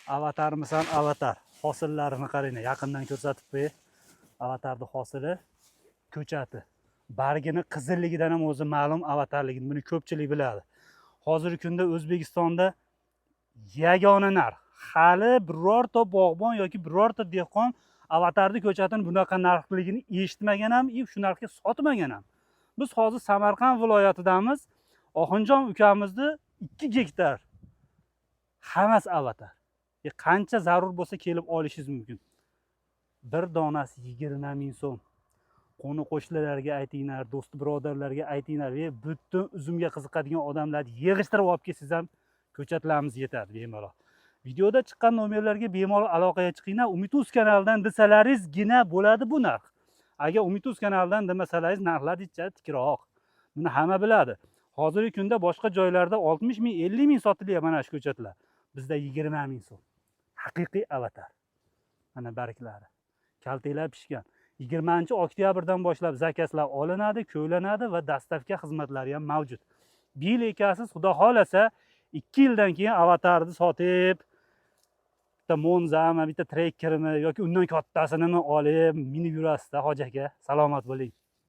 Avatarmisan, avatar. Hosillarini qarang, yaqindan ko'rsatib qo'yay. Avatarning hosili ko'chati. Bargini qizilligidan ham o'zi ma'lum avatarligini. Buni ko'pchilik biladi. Hozirgi kunda O'zbekistonda yagona narx. Hali birorta bog'bon yoki birorta dehqon avatarning ko'chatini bunaqa narxligini eshitmagan ham, shu narxga sotmagan ham. Biz hozir Samarqand viloyatidamiz. Oxunjon ukamizni 2 gektar hammasi avatar. Qancha zarur bo'lsa kelib olishingiz mumkin. Bir donasi 20 ming so'm. Qo'ni qo'shnilarga aytinglar, do'st birodarlarga aytinglar, butun uzumga qiziqadigan odamlarni yig'ishtirib olib kelsangiz ham ko'chatlarimiz yetadi bemalol. Videoda chiqqan nomerlarga bemalol aloqaga chiqinglar. Umid.uz kanalidan desalaringizgina bo'ladi bu narx. Agar Umid.uz kanalidan demasalaringiz narxlar tikroq. Buni hamma biladi. Hozirgi kunda boshqa joylarda 60 ming, 50 ming sotilyapti mana shu ko'chatlar. Bizda 20 ming so'm. Haqiqiy avatar. Mana barglari. Kaltaklar pishgan. 20-oktyabrdan boshlab zakazlar olinadi, ko'lanadi va dastavka xizmatlari ham mavjud. Bir yil ekasiz, xudo xolasa 2 yildan keyin avatarni sotib, bitta Monzami, bitta Trekkermi yoki undan kattasini olib minib yurasizda hoji aka. Salomat bo'ling.